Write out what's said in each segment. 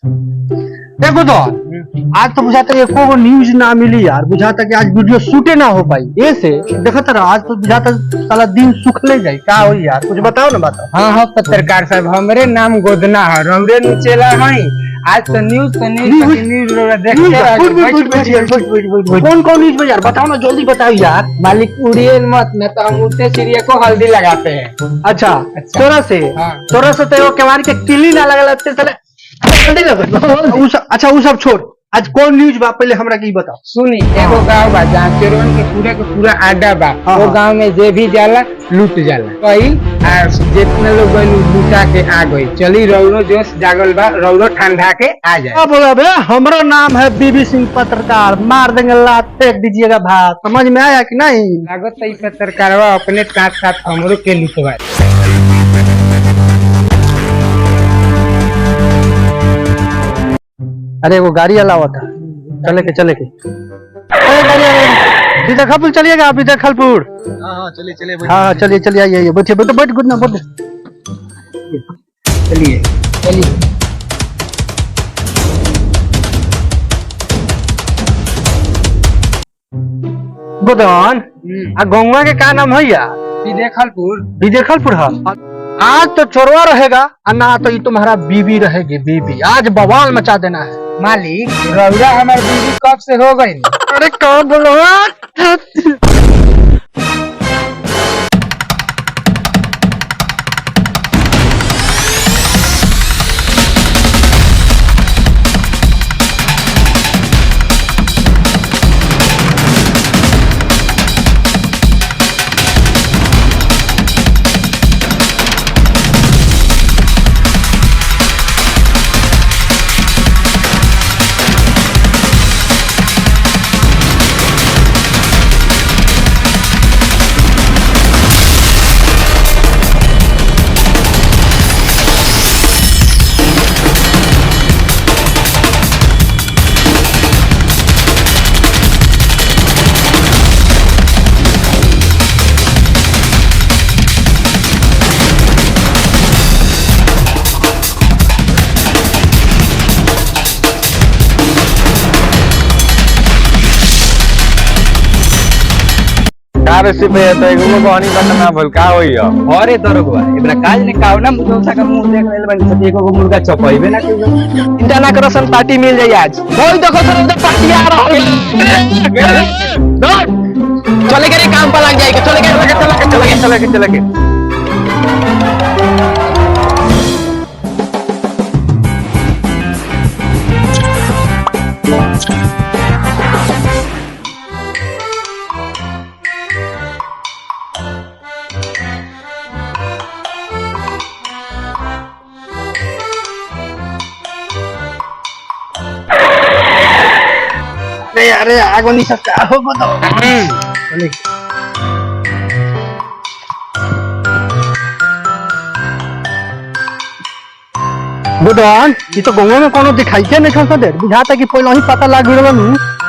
देखो तो आज तो बुझाता है एको न्यूज ना मिली यार, बुझाता कि आज वीडियो शूटे ना हो पाई ऐसे देखा था आज तो बुझाता साला दिन सुखले जाए क्या हो यार, कुछ बताओ ना बताओ। हाँ हाँ पत्रकार साहब, हमरे नाम गोदना है, हमरे नीचेला है। आज तो न्यूज कौन कौन न्यूज में यार बताओ ना, जल्दी बताओ यार। मालिक उड़िए मत, नहीं तो हम उड़ते चिड़िया को हल्दी लगाते हैं। अच्छा तोरा से हाँ। तोरा से तो केवारी के किल्ली ना लगा लगते साले। अच्छा वो सब छोड़, आज कौन न्यूज बा पहले हमरा की बताओ। सुनी, एगो गाँव बा जहाँ चोरवन के पूरा अड्डा बा। वो गाँव में जे भी जाला लूट जाला वही, जितने लोग लूटा के आ गई। चली रौरो जोश जागल बा, रौरो ठंडा के आ जाए। बोला बे हमारा नाम है बीबी सिंह पत्रकार, मार देंगे लात फेंक दीजिएगा भात, समझ में आया कि नहीं। लागत है पत्रकारवा अपने साथ साथ हमरो के लूटवा। अरे वो गाड़ी अलावा था, चले के अरे गाड़ी सीधा खलपुर चलिएगा आप, इधर खलपुर। हाँ चलिए हाँ चलिए चलिए आइए, बैठिए बैठ गुड ना बैठ। चलिए चलिए। गोदान आ गंगा के का नाम है यार? विजय खलपुर है। आज तो चोरवा रहेगा और ना तो ये तुम्हारा बीबी रहेगी, बीबी आज बवाल मचा देना है। मालिक रौरा हमारी बीवी कब से हो गई? अरे कौन बोलो रेसिपी है तो एगो कहानी बताना भल का होई है। अरे दरोगवा एकरा काज ने काव ना मुझे का मुंह देख लेल बन सती एगो मुर्गा चपइबे ना के चिंता ना करो, सन पार्टी मिल जाई आज। ओई देखो सर उधर पार्टी आ रहा है, चले के काम पर लग जाएगा। चले के अरे आगो नहीं सकता हो बताओ। बुढ़ान ये तो गंगा में कोनो दिखाई के नहीं खा दे, बुझाता कि पहले ही पता लग गया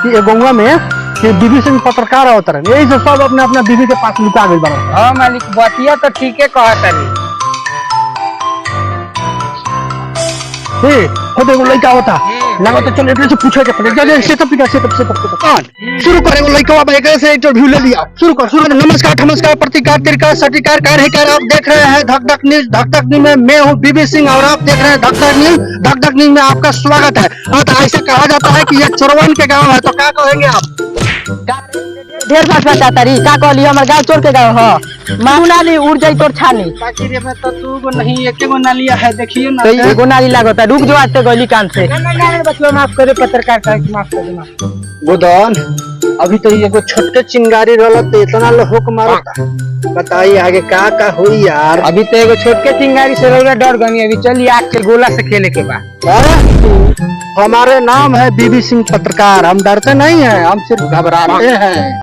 कि ये गंगा में कि बीबी सिंह पत्रकार होता है, यही से सब अपने अपने बीबी के पास लुका गई बड़ा। हाँ मालिक बतिया तो ठीक है कहता नहीं लड़का होता लगा तो चल इधर से पूछे के पड़ेगा। सेटअप शुरू करे वो लड़का बाइक से इंटरव्यू ले लिया, शुरू कर। नमस्कार प्रतिकार तिरकार सटिकार कार्यकार, आप देख रहे हैं धक धक न्यूज में मैं हूँ बीबी सिंह और आप देख रहे हैं धक धक न्यूज में आपका स्वागत है। और तो ऐसे कहा जाता है कि ये चोरवन के गाँव है, तो क्या कहेंगे आप? ढेर बात बताता रही का कहली हमार गांव चोर के गांव ह मारू नाली उड़ जाई तोर छानी बाकी रे में तो तू को नहीं एक गो नालिया है, देखिए ना तो एगो नाली लागता। रुक जो आते गली कान से। बचवा माफ करे पत्रकार साहब, माफ कर देना। गोदान अभी तो ये छोटके चिंगारी रहला तो इतना लोग मारता, बताइए आगे का हुई यार। अभी तो एगो छोटके चिंगारी से रौरा डर गनी, अभी चलिए आग के गोला से खेले के बाद। हमारे नाम है बीबी सिंह पत्रकार, हम डरते नहीं हैं, हम सिर्फ घबराते हैं।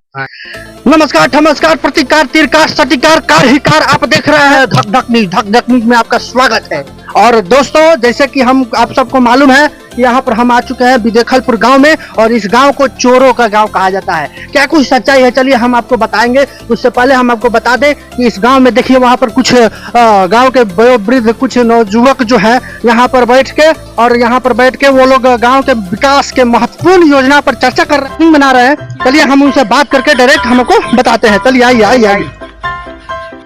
नमस्कार प्रतिकार तिरकार सटिकार कार्यकार, आप देख रहे हैं धक धक न्यूज में आपका स्वागत है। और दोस्तों जैसे कि हम आप सबको मालूम है कि यहाँ पर हम आ चुके हैं विदेखलपुर गांव में, और इस गांव को चोरों का गांव कहा जाता है। क्या कुछ सच्चाई है, चलिए हम आपको बताएंगे। उससे पहले हम आपको बता दें कि इस गांव में देखिए वहाँ पर कुछ गांव के वयोवृद्ध कुछ नौजुवक जो है यहाँ पर बैठ के, और यहाँ पर बैठ के वो लोग गांव के विकास के महत्वपूर्ण योजना पर चर्चा कर रहे बना रहे हैं। चलिए हम उनसे बात करके डायरेक्ट हमको बताते हैं। चलिए आइए आइए आइए।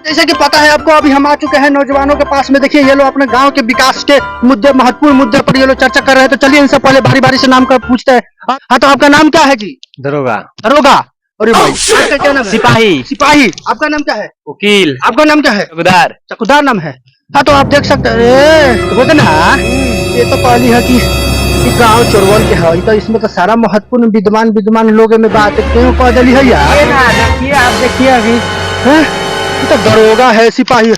जैसे कि पता है आपको, अभी हम आ चुके हैं नौजवानों के पास में। देखिए ये लोग अपने गांव के विकास के मुद्दे, महत्वपूर्ण मुद्दे पर ये लोग चर्चा कर रहे हैं। तो चलिए इनसे पहले बारी बारी से नाम का पूछते हैं। हाँ, तो आपका नाम क्या है जी? दरोगा। दरोगा। अरे भाई आपका क्या नाम है? सिपाही। सिपाही। आपका नाम क्या है? वकील। आपका नाम क्या है? चौकीदार। चौकीदार नाम है। हाँ, तो आप देख सकते हैं ना, ये तो पहली है कि गाँव चोरवन के है, तो इसमें तो सारा महत्वपूर्ण विद्वान लोग में बात क्यों कह दिली है यार। देखिए आप देखिए अभी ये तो दरोगा है, सिपाही।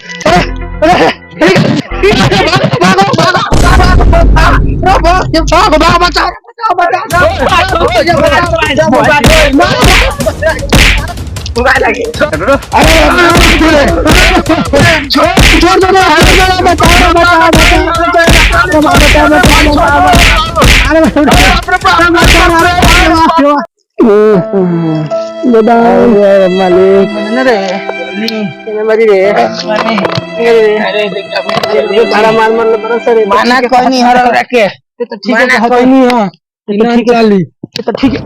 माना कोई नहीं हर रखे माना कोई नहीं हो ठीक है।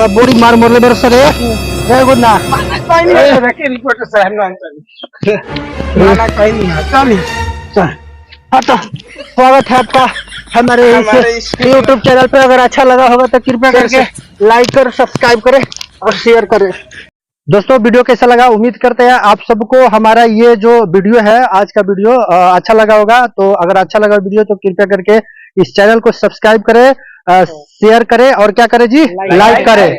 बोरी मार ले मेरे सर गुन्ना कोई नहीं रखे रिपोर्टर साहब माना कोई नहीं है। चल हाँ, तो स्वागत है आपका हमारे इस YouTube चैनल पे। अगर अच्छा लगा होगा तो कृपया करके लाइक कर, सब्सक्राइब करें और शेयर करें। दोस्तों वीडियो कैसा लगा, उम्मीद करते हैं आप सबको हमारा ये जो वीडियो है, आज का वीडियो अच्छा लगा होगा। तो अगर अच्छा लगा वीडियो तो कृपया करके इस चैनल को सब्सक्राइब करें, शेयर करें और क्या करें जी, लाइक करें।